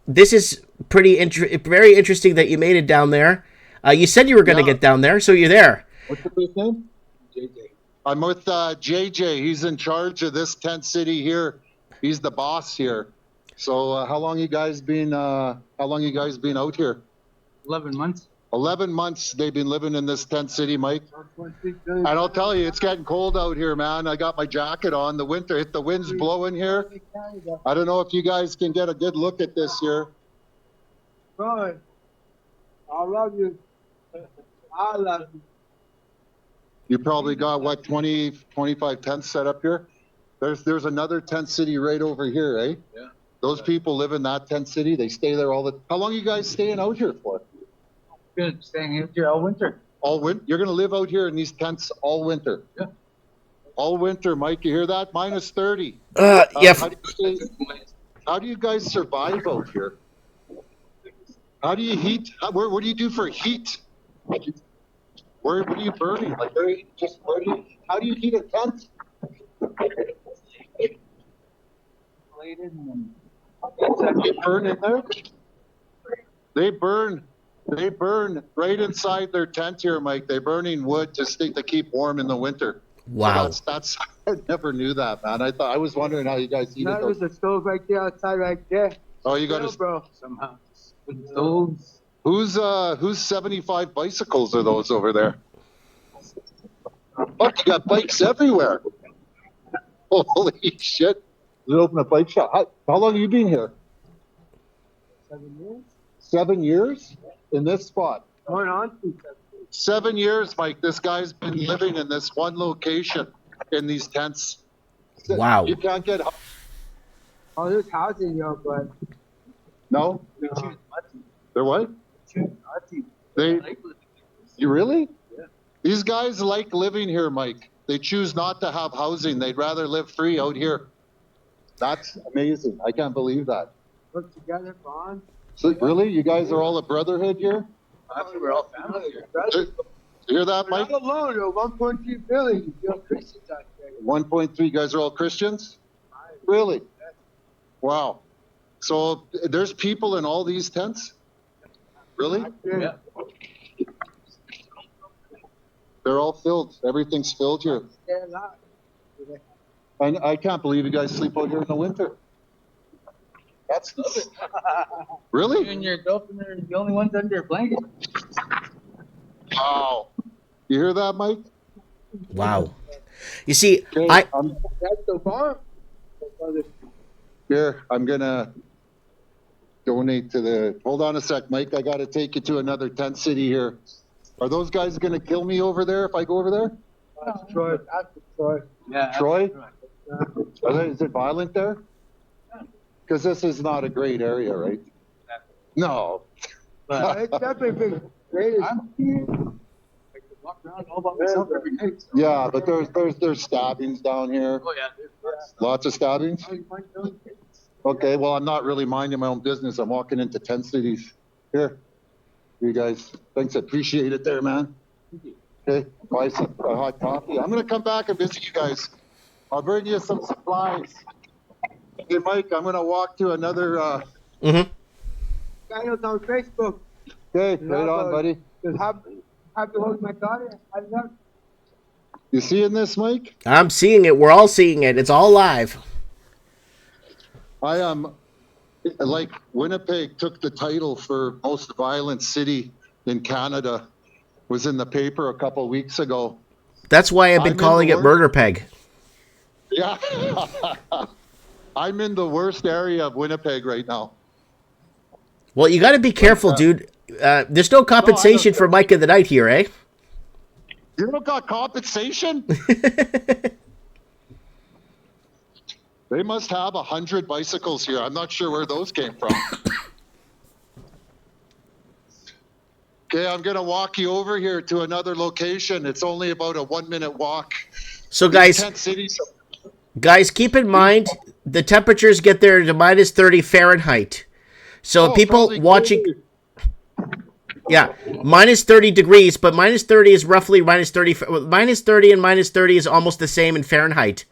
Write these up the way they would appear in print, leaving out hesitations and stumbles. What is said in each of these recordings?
this is very interesting that you made it down there. You said you were going to Yeah. get down there, so you're there. What's your first name? JJ. I'm with JJ. He's in charge of this tent city here. He's the boss here. So how long you guys been out here? 11 months. 11 months they've been living in this tent city, Mike. And I'll tell you, it's getting cold out here, man. I got my jacket on. The wind's blowing here. I don't know if you guys can get a good look at this here. Bro, I love you. I love you. You probably got, what, 20, 25 tents set up here? There's another tent city right over here, eh? Yeah. Those people live in that tent city. They stay there all the... How long are you guys staying out here for? Good, staying out here all winter. All winter? You're going to live out here in these tents all winter? Yeah. All winter, Mike. You hear that? Minus 30. Yeah. How do you guys survive out here? How do you heat? What do you do for heat? What are you burning? How do you heat a tent? They burn in there? They burn right inside their tent here, Mike. They're burning wood to keep warm in the winter. Wow. So that's I never knew that, man. I was wondering how you guys heat it. There's a stove right there outside right there. Oh, you got a bro. Somehow. With stoves. Whose 75 bicycles are those over there? Oh, you got bikes everywhere. Holy shit. You open a bike shop. How long have you been here? 7 years. 7 years? In this spot? Going on to 7 years, Mike. This guy's been living in this one location in these tents. Wow. You can't get... Oh, there's housing, yo, but... No? No. They're what? You really? Yeah. These guys like living here, Mike. They choose not to have housing. They'd rather live free out here. That's amazing. I can't believe that. Work together, bond. So, really? You guys are all a brotherhood here? Actually, we're all family here. You hear that, We're Mike? not alone, yo. 1.2 billion. You're Christians out there. 1.3 you guys are all Christians? Really? Wow. So there's people in all these tents? Really? Yeah. They're all filled. Everything's filled here. They're alive. And I can't believe you guys sleep out here in the winter. That's You really? and your girlfriend are the only ones under a blanket. Wow. You hear that, Mike? Wow. You see, Okay, That's the farm. here, I'm gonna donate to the. Hold on a sec, Mike. I gotta take you to another tent city here. Are those guys gonna kill me over there if I go over there? That's Troy. That's Troy. Yeah. Troy? Is it violent there? Because this is not a great area, right? No. It's definitely been great. I'm here. I could walk around all by myself every day. So. Yeah, but there's stabbings down here. Oh yeah. Lots of stabbings. Okay, well, I'm not really minding my own business. I'm walking into tent cities. Here, you guys. Thanks, I appreciate it there, man. Okay, buy some hot coffee. I'm gonna come back and visit you guys. I'll bring you some supplies. Hey, Mike, I'm gonna walk to another. mhm. Daniel's on Facebook. Okay, right on, buddy. Just happy holding my daughter. I love. You seeing this, Mike? I'm seeing it. We're all seeing it. It's all live. I am, like, Winnipeg took the title for most violent city in Canada. Was in the paper a couple weeks ago. That's why I've been I'm in calling the it Murder Peg. Yeah. I'm in the worst area of Winnipeg right now. Well, you got to be careful, dude. There's no compensation for Mike of the Night here, eh? You don't got compensation? They must have 100 bicycles here. I'm not sure where those came from. Okay, I'm going to walk you over here to another location. It's only about a 1-minute walk. So, These guys, tent cities. guys, keep in mind the temperatures get there to minus 30 Fahrenheit. So Oh, people probably watching, cold. yeah, minus 30 degrees, but minus 30 is roughly minus 30 and minus 30 is almost the same in Fahrenheit.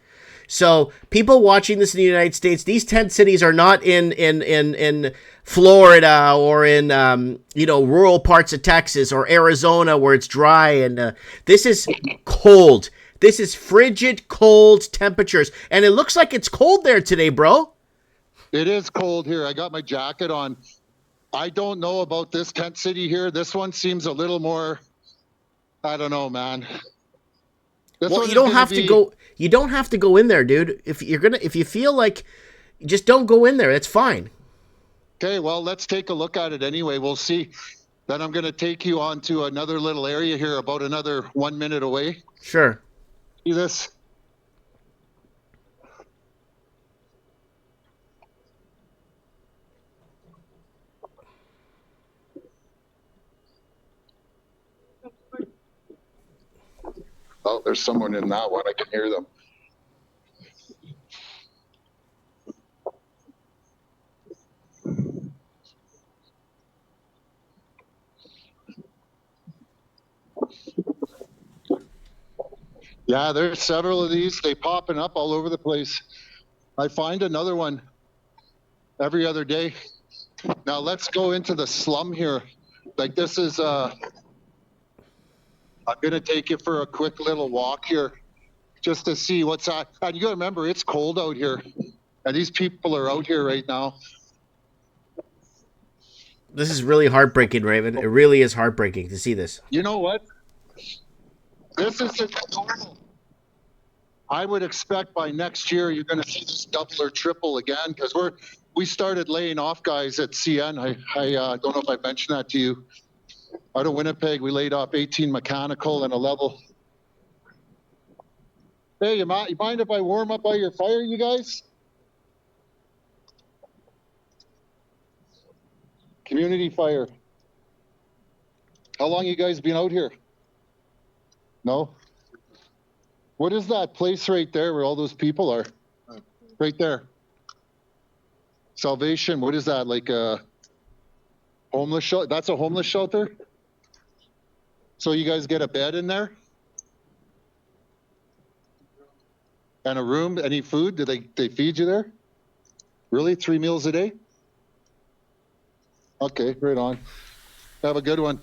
So people watching this in the United States, these tent cities are not in Florida or in rural parts of Texas or Arizona where it's dry, and this is cold. This is frigid, cold temperatures, and it looks like it's cold there today, bro. It is cold here. I got my jacket on. I don't know about this tent city here. This one seems a little more, I don't know, man. Well, you don't have to go. You don't have to go in there, dude. If you feel like, just don't go in there. It's fine. Okay, well, let's take a look at it anyway. We'll see. Then I'm going to take you on to another little area here, about another 1 minute away. Sure. See this? Oh, there's someone in that one. I can hear them. Yeah, there's several of these. They popping up all over the place. I find another one every other day. Now let's go into the slum here. Like this is I'm going to take you for a quick little walk here just to see what's on. And you got to remember, it's cold out here. And these people are out here right now. This is really heartbreaking, Raven. It really is heartbreaking to see this. You know what? This isn't normal. I would expect by next year you're going to see this double or triple again, because we started laying off guys at CN. I don't know if I mentioned that to you. Out of Winnipeg, we laid off 18 mechanical and a level. Hey, you mind if I warm up by your fire, you guys? Community fire. How long you guys been out here? No? What is that place right there where all those people are? Right there. Salvation, what is that? Like a homeless shelter? That's a homeless shelter? So you guys get a bed in there? And a room? Any food? Do they feed you there? Really? 3 meals a day? Okay, right on. Have a good one.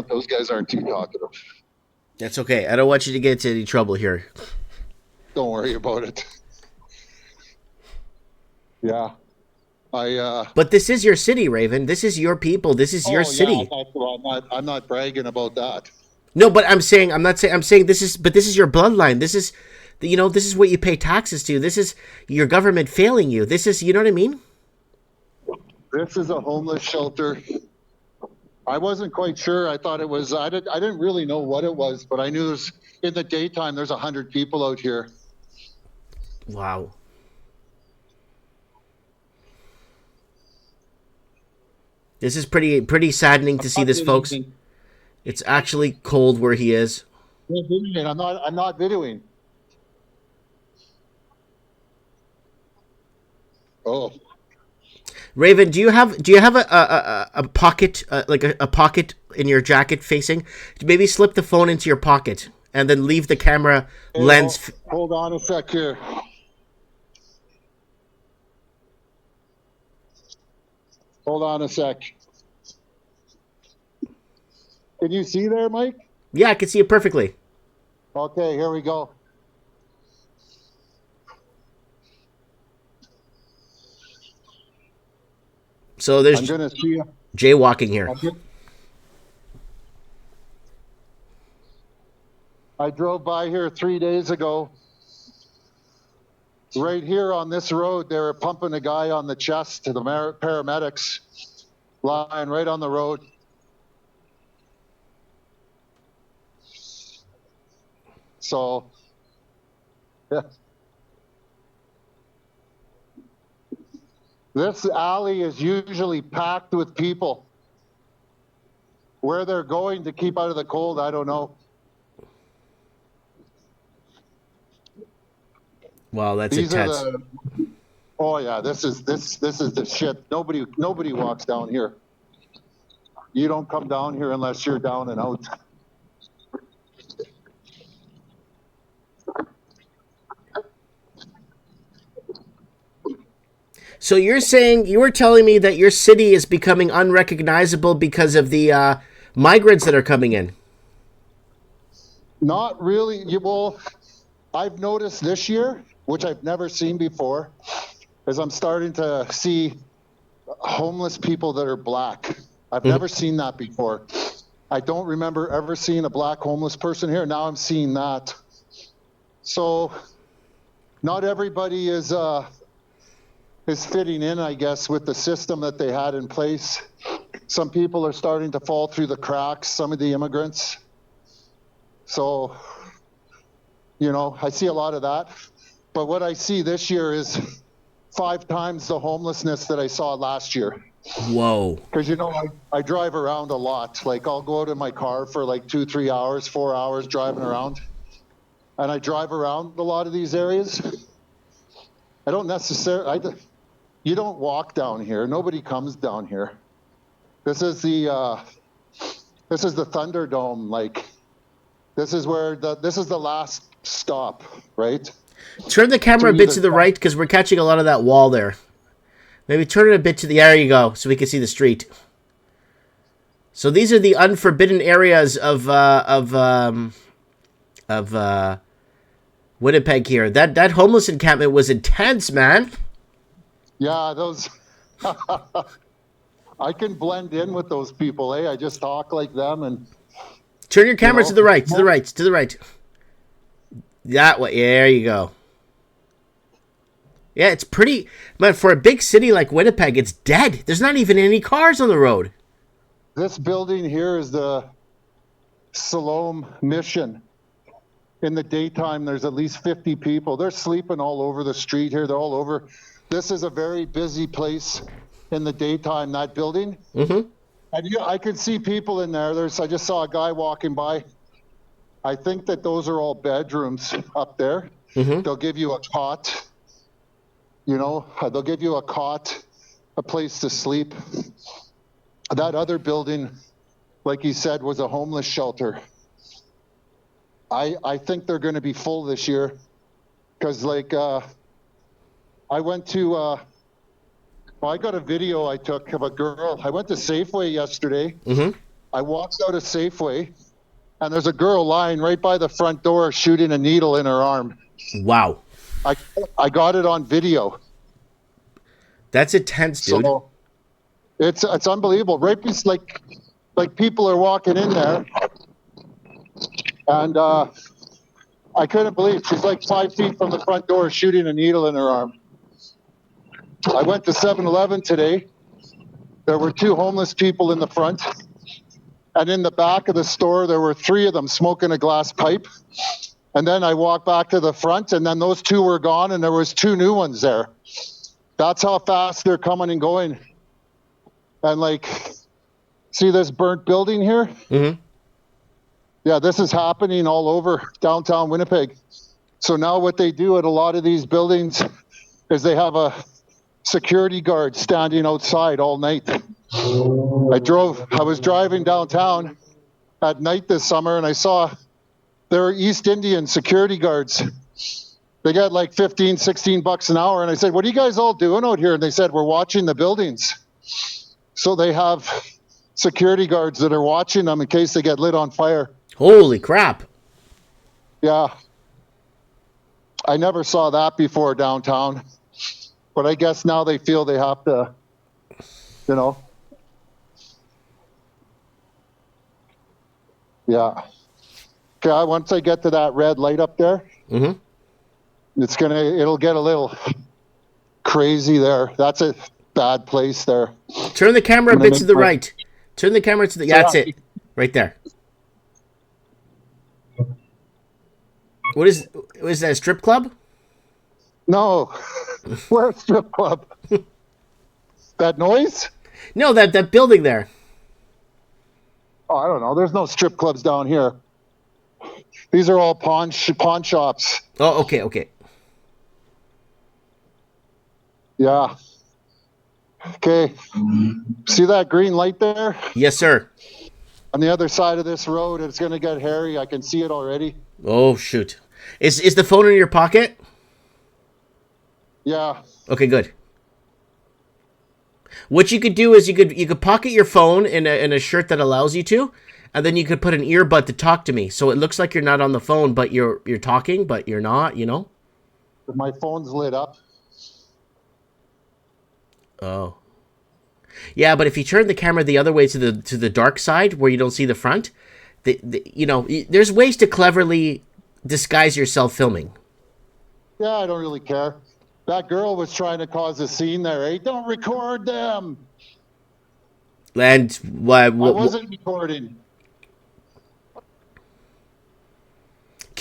Those guys aren't too talkative. That's okay. I don't want you to get into any trouble here. Don't worry about it. Yeah. But this is your city, Raven. This is your people. This is your city. Yeah, I'm not bragging about that. No, but I'm saying this is your bloodline. This is what you pay taxes to. This is your government failing you. This is, you know what I mean? This is a homeless shelter. I wasn't quite sure. I thought it was, I didn't really know what it was, but I knew in the daytime, there's 100 people out here. Wow. This is pretty saddening to see this, folks. It's actually cold where he is. I'm not videoing. Oh. Raven, do you have a pocket, like a pocket in your jacket facing? Maybe slip the phone into your pocket and then leave the camera lens. Hold on a sec here. Hold on a sec. Can you see there, Mike? Yeah, I can see it perfectly. Okay, here we go. So there's jaywalking here. I drove by here 3 days ago. Right here on this road, they were pumping a guy on the chest to the paramedics, lying right on the road. So, yeah. This alley is usually packed with people. Where they're going to keep out of the cold, I don't know. Wow, that's intense. Oh yeah, this is the shit. Nobody walks down here. You don't come down here unless you're down and out. So you were telling me that your city is becoming unrecognizable because of the migrants that are coming in. Not really. Well, I've noticed this year, which I've never seen before, is I'm starting to see homeless people that are black. I've never seen that before. I don't remember ever seeing a black homeless person here. Now I'm seeing that. So not everybody is fitting in, I guess, with the system that they had in place. Some people are starting to fall through the cracks, some of the immigrants. So, I see a lot of that. But what I see this year is 5 times the homelessness that I saw last year. Whoa. Because, I drive around a lot. Like, I'll go out in my car for like 2-3 hours, 4 hours driving around. And I drive around a lot of these areas. I don't necessarily, you don't walk down here. Nobody comes down here. This is the Thunderdome. Like, this is the last stop, right? Turn the camera a bit to the right because we're catching a lot of that wall there. Maybe turn it a bit to there you go, so we can see the street. So these are the unforbidden areas of Winnipeg here. That homeless encampment was intense, man. Yeah, those. I can blend in with those people, eh? I just talk like them and. Turn your camera to the right, to the right, to the right. That way. There you go. Yeah, it's pretty. Man, for a big city like Winnipeg, it's dead. There's not even any cars on the road. This building here is the Siloam Mission. In the daytime, there's at least 50 people. They're sleeping all over the street here. They're all over. This is a very busy place in the daytime, that building. Mm-hmm. And I could see people in there. I just saw a guy walking by. I think that those are all bedrooms up there. Mm-hmm. They'll give you a cot. They'll give you a cot, a place to sleep. That other building, like he said, was a homeless shelter. I think they're going to be full this year because, I went to, I got a video I took of a girl. I went to Safeway yesterday. Mm-hmm. I walked out of Safeway, and there's a girl lying right by the front door shooting a needle in her arm. Wow. I got it on video. That's intense, dude. So it's unbelievable. Right, like people are walking in there, and I couldn't believe she's like 5 feet from the front door shooting a needle in her arm. I went to 7-Eleven today. There were 2 homeless people in the front, and in the back of the store there were 3 of them smoking a glass pipe. And then I walked back to the front, and then those 2 were gone, and there was 2 new ones there. That's how fast they're coming and going. And see this burnt building here? Mm-hmm. Yeah, this is happening all over downtown Winnipeg. So now what they do at a lot of these buildings is they have a security guard standing outside all night. I was driving downtown at night this summer, and I saw there were East Indian security guards. They got like $15-16 an hour. And I said, what are you guys all doing out here? And they said, we're watching the buildings. So they have security guards that are watching them in case they get lit on fire. Holy crap. Yeah. I never saw that before downtown. But I guess now they feel they have to, Yeah. Okay, once I get to that red light up there, Mm-hmm. it'll get a little crazy there. That's a bad place there. Turn the camera a bit to the right. Turn the camera to the... Yeah, that's it. Right there. What is that, a strip club? No. We're a strip club. That noise? No, that building there. Oh, I don't know. There's no strip clubs down here. These are all pawn shops. Oh, okay. Yeah. Okay. See that green light there? Yes, sir. On the other side of this road, it's going to get hairy. I can see it already. Oh, shoot. Is the phone in your pocket? Yeah. Okay, good. What you could do is you could pocket your phone in a shirt that allows you to, and then you could put an earbud to talk to me, so it looks like you're not on the phone, but you're talking, but you're not. You know? My phone's lit up. Oh. Yeah, but if you turn the camera the other way to the dark side where you don't see the front, there's ways to cleverly disguise yourself filming. Yeah, I don't really care. That girl was trying to cause a scene there, eh? Don't record them. And I wasn't recording.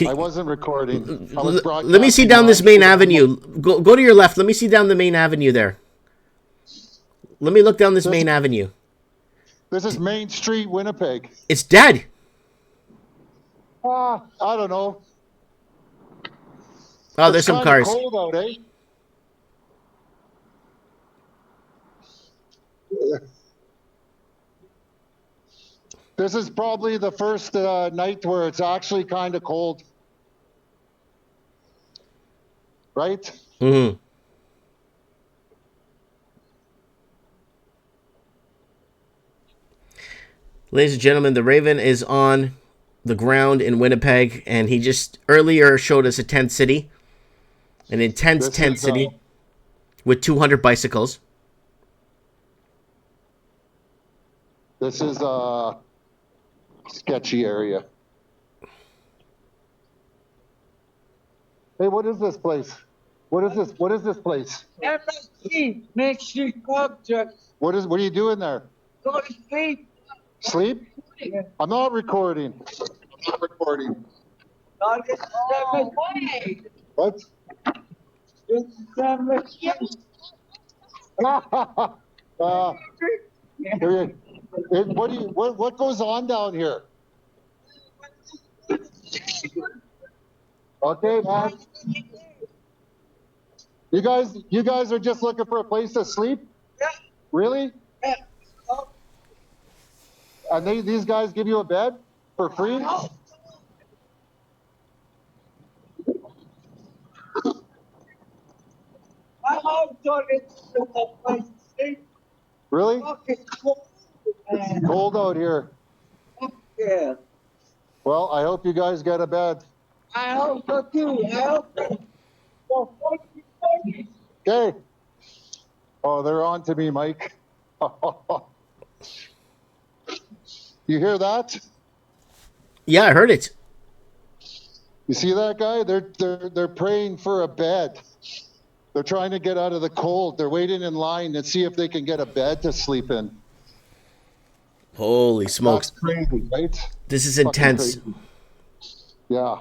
I wasn't recording. I was broadcasting. Let me see down this main avenue. Go to your left. Let me see down the main avenue there. Let me look down this main avenue. This is Main Street, Winnipeg. It's dead. I don't know. Oh, there's some It's cars. cold out, eh? This is probably the first night where it's actually kind of cold. Right? Mm-hmm. Ladies and gentlemen, the Raven is on the ground in Winnipeg, and he just earlier showed us a tent city, an intense tent city with 200 bicycles. This is a sketchy area. Hey, what is this place? What is this? What is this place? MSG makes you object. What are you doing there? Go to sleep. Sleep? Yeah. I'm not recording. I'm not recording. Not get MSG. What? It's MSG. What goes on down here? Okay, man. You guys are just looking for a place to sleep? Yeah. Really? Yeah. And these guys give you a bed for free? My house on it is a place to sleep. Really? Fucking cold, man. Cold out here. Yeah. Well, I hope you guys get a bed. I hope so too. I hope so. For 40. Okay. Oh, they're on to me, Mike. You hear that? Yeah, I heard it. You see that guy? They're praying for a bed. They're trying to get out of the cold. They're waiting in line to see if they can get a bed to sleep in. Holy smokes. That's crazy, right? This is Fucking intense. crazy. Yeah.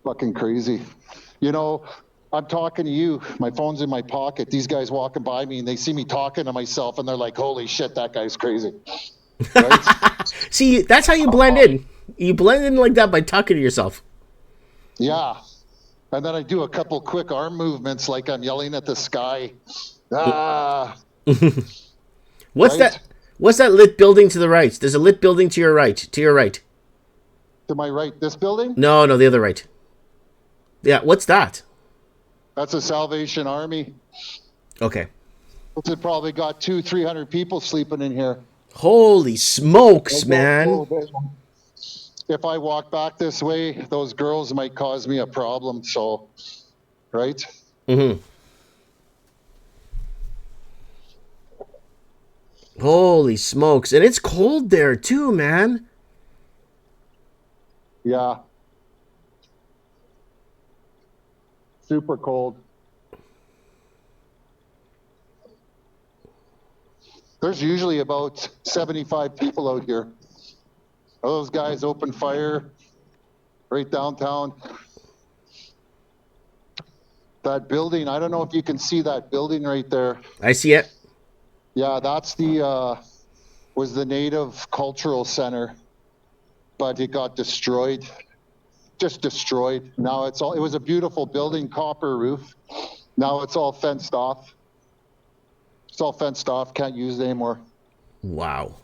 Fucking crazy. You know, I'm talking to you. My phone's in my pocket. These guys walking by me and they see me talking to myself and they're like, holy shit, that guy's crazy. Right? See, that's how you blend in. You blend in like that by talking to yourself. Yeah. And then I do a couple quick arm movements like I'm yelling at the sky. Ah. What's Right? that? What's that lit building to the right? There's a lit building to your right. To your right. To my right, this building? No, the other right. Yeah, what's that? That's a Salvation Army. Okay. It's probably got 200-300 people sleeping in here. Holy smokes, man. If I walk back this way, those girls might cause me a problem. So, right? Mm-hmm. Holy smokes. And it's cold there too, man. Yeah. Super cold. There's usually about 75 people out here. Those guys open fire right downtown. That building, I don't know if you can see that building right there. I see it. Yeah, that's was the Native Cultural Center, but it got destroyed, just destroyed. Now it was a beautiful building, copper roof. Now it's all fenced off. It's all fenced off, can't use it anymore. Wow.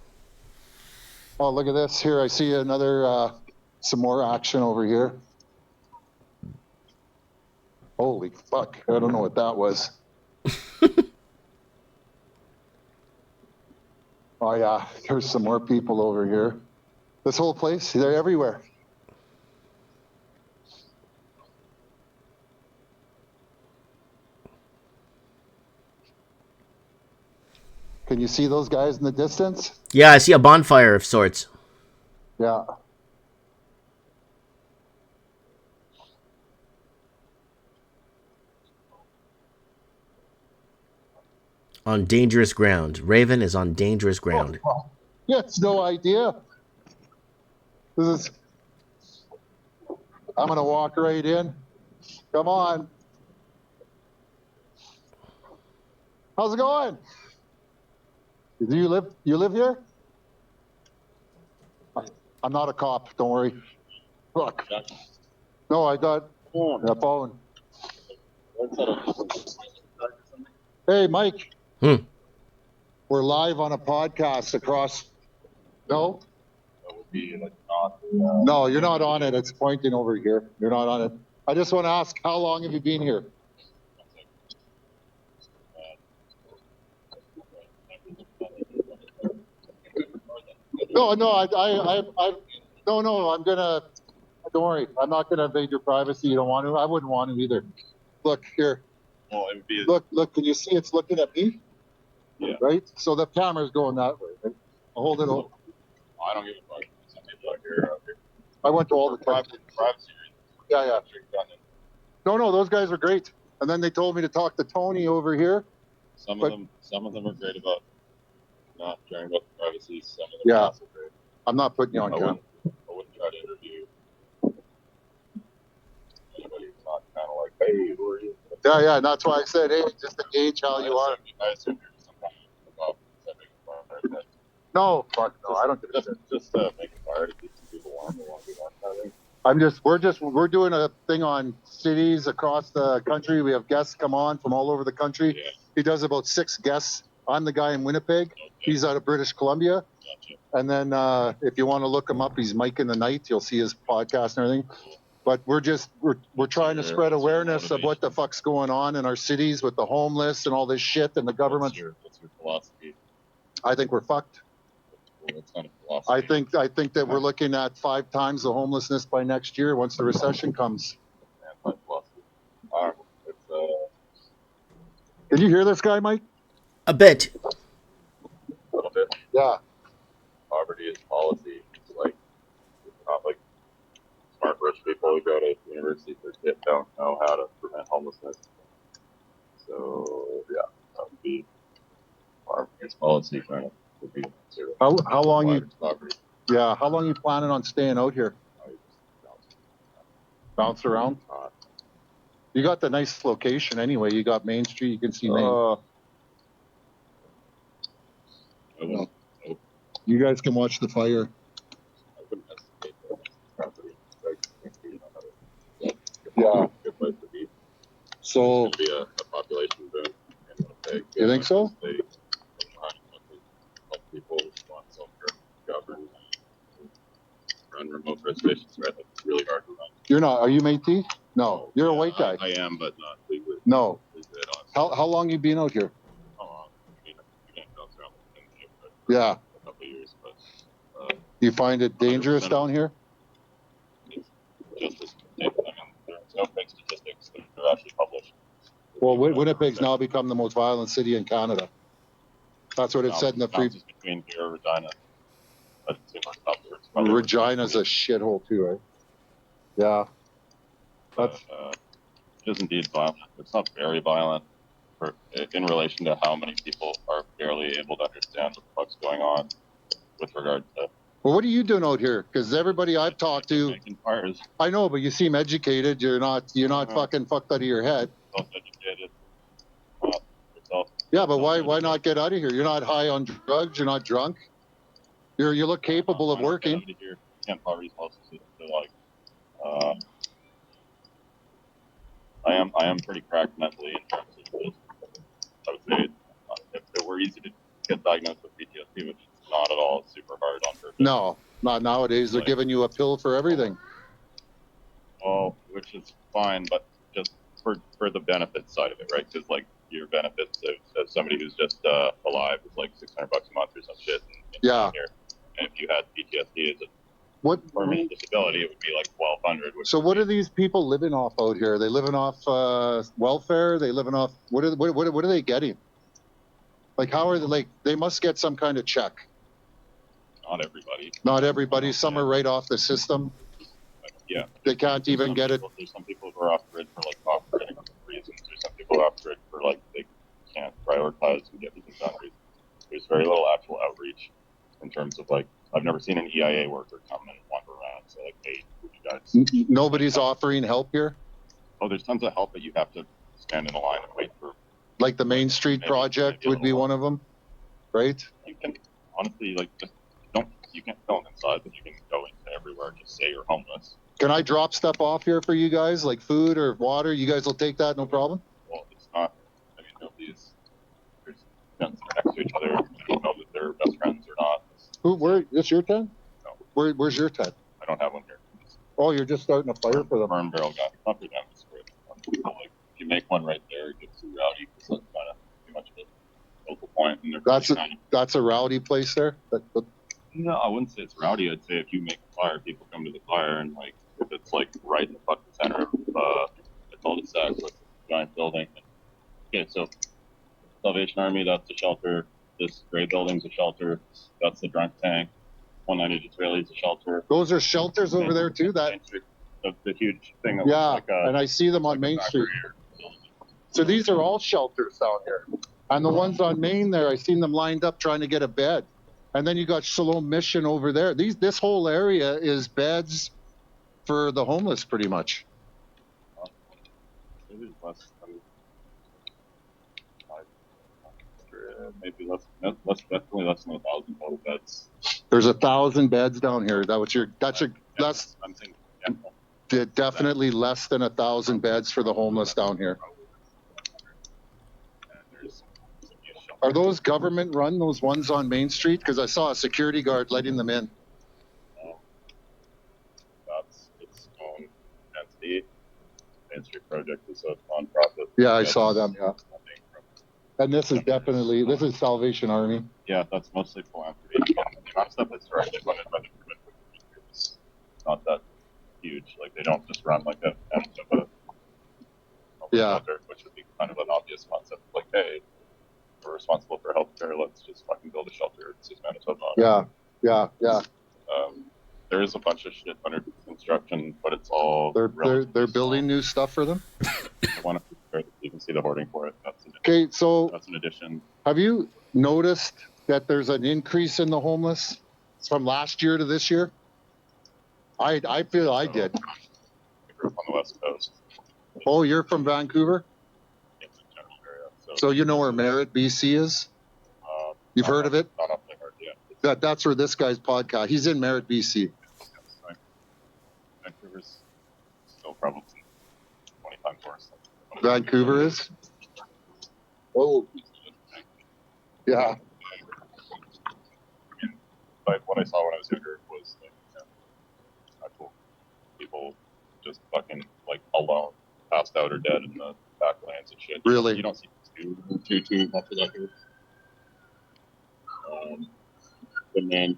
Oh, look at this. Here, I see another, some more action over here. Holy fuck. I don't know what that was. Oh yeah, there's some more people over here. This whole place, they're everywhere. Can you see those guys in the distance? Yeah, I see a bonfire of sorts. Yeah. On dangerous ground. Raven is on dangerous ground. Oh, yes, no idea. This is. I'm gonna walk right in. Come on. How's it going? Do you live? You live here? I'm not a cop. Don't worry. Look. No, I got a phone. Hey, Mike. Hmm. We're live on a podcast across. No. That would be like not. No, you're not on it. It's pointing over here. You're not on it. I just want to ask, how long have you been here? No, no, no. I'm gonna. Don't worry. I'm not gonna invade your privacy. You don't want to. I wouldn't want to either. Look here. Well, it would be. Look. Can you see it's looking at me? Yeah. Right. So the camera's going that way. Right? I'll hold it over. I don't give a fuck. Some people out here. I went to all the Privacy. Yeah, yeah. No, those guys are great. And then they told me to talk to Tony over here. Some But- of them are great about not caring about the privacy. Some of them Yeah. are not so great. I'm not putting you on I camera. wouldn't try to interview anybody who's not kind of like, hey, who are you? Yeah, yeah. And that's why I said, hey, just to gauge how you are. I assume you're some kind of involved. No, fuck no. I don't give a shit. Just make a fire to keep some people warm. They want to be warm, kind of thing. We're doing a thing on cities across the country. We have guests come on from all over the country. Yeah. He does about 6 guests. I'm the guy in Winnipeg. Okay. He's out of British Columbia. Gotcha. And then if you want to look him up, he's Mike in the Night. You'll see his podcast and everything. But we're trying to spread awareness of what the fuck's going on in our cities with the homeless and all this shit and the government. What's your philosophy? I think we're fucked. Well, that's not a philosophy. I think that we're looking at 5 times the homelessness by next year once the recession comes. My philosophy. It's Did you hear this guy, Mike? A bit. a little bit. Yeah. Poverty is policy. It's like it's not like smart rich people who go to university for shit don't know how to prevent homelessness. So yeah, that would be it's policy kind of would be zero. How long you poverty? how long you planning on staying out here? Bounce around? You got the nice location anyway. You got Main Street. You can see Main. I wouldn't, You guys can watch the fire. I wouldn't hesitate to property. Yeah. Good place to be. So It's going to be a population boom in Winnipeg. You think so? They people want self-govern, run remote reservations, right? It's really hard to run. you're not. Are you Métis? No, you're a white guy. I am, but not legally. No. Legally, I don't. How long you been out here? How long? I mean, you can't bounce around the thing, but Yeah. a couple of years, but Do you find it dangerous 100%. down here? it's just as, I mean, there's no big statistics that are actually published. Well, Winnipeg's now become the most violent city in Canada. That's what it said in the free. Bounces between here and Regina. But it's probably Regina's a shithole too, right? Yeah. That's it is indeed violent. It's not very violent in relation to how many people are barely able to understand what the fuck's going on with regard to well. What are you doing out here? Because everybody I've talked to, making fires. I know, but you seem educated. You're not fucking fucked out of your head. Self-educated. Yourself. Yeah, but why not get out of here? You're not high on drugs. You're not drunk. You look capable of working. Here. Can't poverty policies. So like, I am pretty cracked mentally in terms of this. I would say if it were easy to get diagnosed with PTSD, which is not at all, it's super hard on purpose. No, not nowadays. They're giving you a pill for everything. Well, which is fine, but just for the benefit side of it, right? Because like your benefits of somebody who's just alive is like $600 a month or some shit. Yeah. Here. And if you had PTSD as a What? permanent disability, it would be like 1,200. So what are these people living off out here? Are they living off welfare? Are they living off what are they getting? Like how are they like? They must get some kind of check. Not everybody. Not everybody. Some are right off the system. Yeah. They can't even get it. There's some people who are off grid for like off grid reasons. There's some people who are off grid for like they can't prioritize and get things done. There's very little actual outreach in terms of like I've never seen an EIA worker come and wander around. So like, hey, you guys. Nobody's offering help here. Oh, there's tons of help, but you have to stand in a line and wait for. Like the Main Street project would be one of them, right? You can honestly like just don't. You can't go inside, but you can go into everywhere and just say you're homeless. Can I drop stuff off here for you guys, like food or water? You guys will take that, no problem? Well, it's not. I mean, nobody's. There's tents next to each other. I don't know that they're best friends or not. Who? Where? This your tent? No. Where's your tent? I don't have one here. Oh, you're just starting a fire for them. Burn barrel guy. Not for them. It's for like if you make one right there, it gets too rowdy because that's kind of too much of a focal point. And That's a rowdy place there. No, I wouldn't say it's rowdy. I'd say if you make a fire, people come to the fire, and like if it's like right in the fucking center of the cul-de-sac with a giant building. Okay, so Salvation Army, that's a shelter. This gray building's a shelter. That's the drunk tank. 190 Disraeli's a shelter. Those are shelters over there too. That the huge thing. That yeah, like and I see them on Main Street. So these are all shelters down here, and the ones on Main there, I seen them lined up trying to get a bed. And then you got Shalom Mission over there. This whole area is beds for the homeless, pretty much. Maybe less than 500, maybe definitely less than 1,000 total beds. There's 1,000 beds down here. That's I'm thinking definitely less than 1,000 beds for the homeless down here. Are those government run, those ones on Main Street? Because I saw a security guard letting them in. That's its own entity. Main Street Project is a nonprofit. Yeah, I saw them, yeah. And this is Salvation Army. Yeah, that's mostly philanthropy. And the amount of stuff that's directly funded by the government is not that huge. Like, they don't just run like a Yeah. shelter, which would be kind of an obvious concept. Like, hey, we're responsible for healthcare. Let's just fucking build a shelter. It's just Manitoba. Yeah. There is a bunch of shit under construction, but it's all They're building new stuff for them. I want to you can see the hoarding for it. Okay, so that's an addition. Have you noticed that there's an increase in the homeless from last year to this year? I feel I did. I grew up on the West Coast. Oh, you're from Vancouver? It's a general area. So you know where Merritt, BC is? You've heard of it? Not off the heart yet. That's where this guy's podcast. He's in Merritt, BC. Vancouver's still probably 20 times worse. Vancouver is? Oh. Yeah. But what I saw when I was younger was like, actual people just fucking like alone, passed out or dead in the back lanes and shit. Really? You don't see too much of that here. The main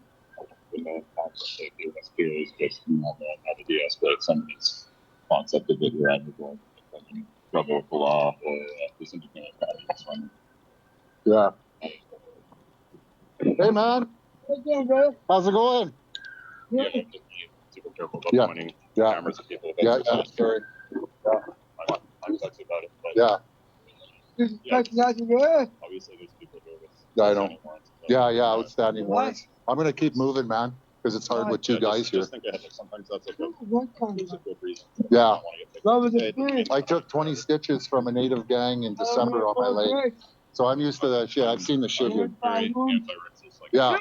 concept of the rescue is just how to de-escalate somebody's concept of it rather than struggle with the law or this independent practice. Yeah. Hey, man. How's it going? Yeah, just be super careful about pointing Yeah. cameras at people. Yeah, sorry. I'm touchy about it, but Yeah. obviously there's people who are with Yeah, I know. warrants, but Yeah, outstanding warrants. I'm going to keep moving, man, because it's hard with two guys here. Just think ahead, like sometimes that's like a good reason. Yeah. That I took 20 stitches from a native gang in December on my leg. So I'm used to that shit. I've seen the shit here. Very anti-racist. Like, Yeah.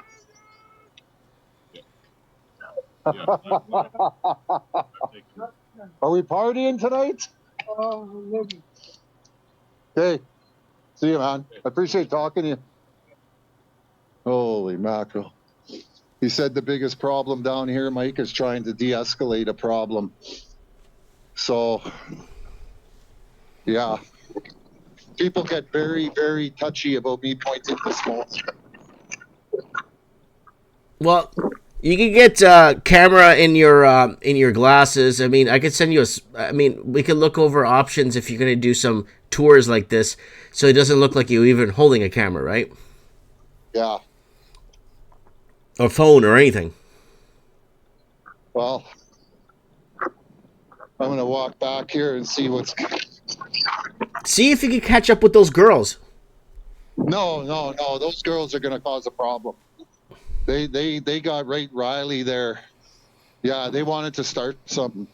Are we partying tonight? Okay. See you, man. I appreciate talking to you. Holy mackerel. He said the biggest problem down here, Mike, is trying to de-escalate a problem. So, yeah. People get very, very touchy about me pointing this phone. Well, you can get camera in your glasses. I mean, I could send you I mean, we could look over options if you're gonna do some tours like this, so it doesn't look like you're even holding a camera, right? Yeah. Or phone or anything. Well, I'm gonna walk back here and see what's. See if you can catch up with those girls. No. Those girls are gonna cause a problem. They got right Riley there. Yeah, they wanted to start something,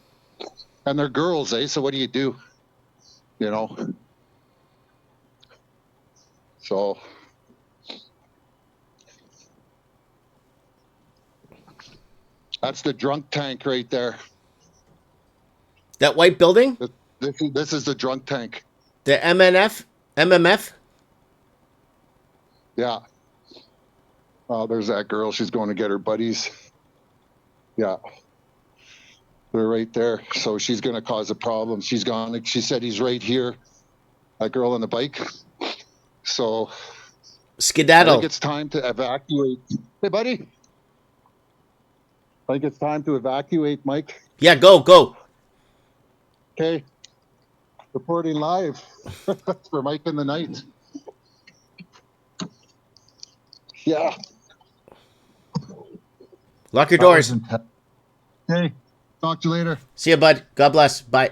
and they're girls, eh? So what do you do? You know. So. That's the drunk tank right there. That white building, This is the drunk tank. the MMF. Yeah. Oh, there's that girl. She's going to get her buddies. Yeah. They're right there. So she's going to cause a problem. She's gone. She said he's right here. That girl on the bike. So I Skedaddle. think it's time to evacuate. Hey, buddy. I think it's time to evacuate, Mike. Yeah, go. Okay. Reporting live for Mike in the Night. Yeah. Lock your doors. Okay. Talk to you later. See you, bud. God bless. Bye.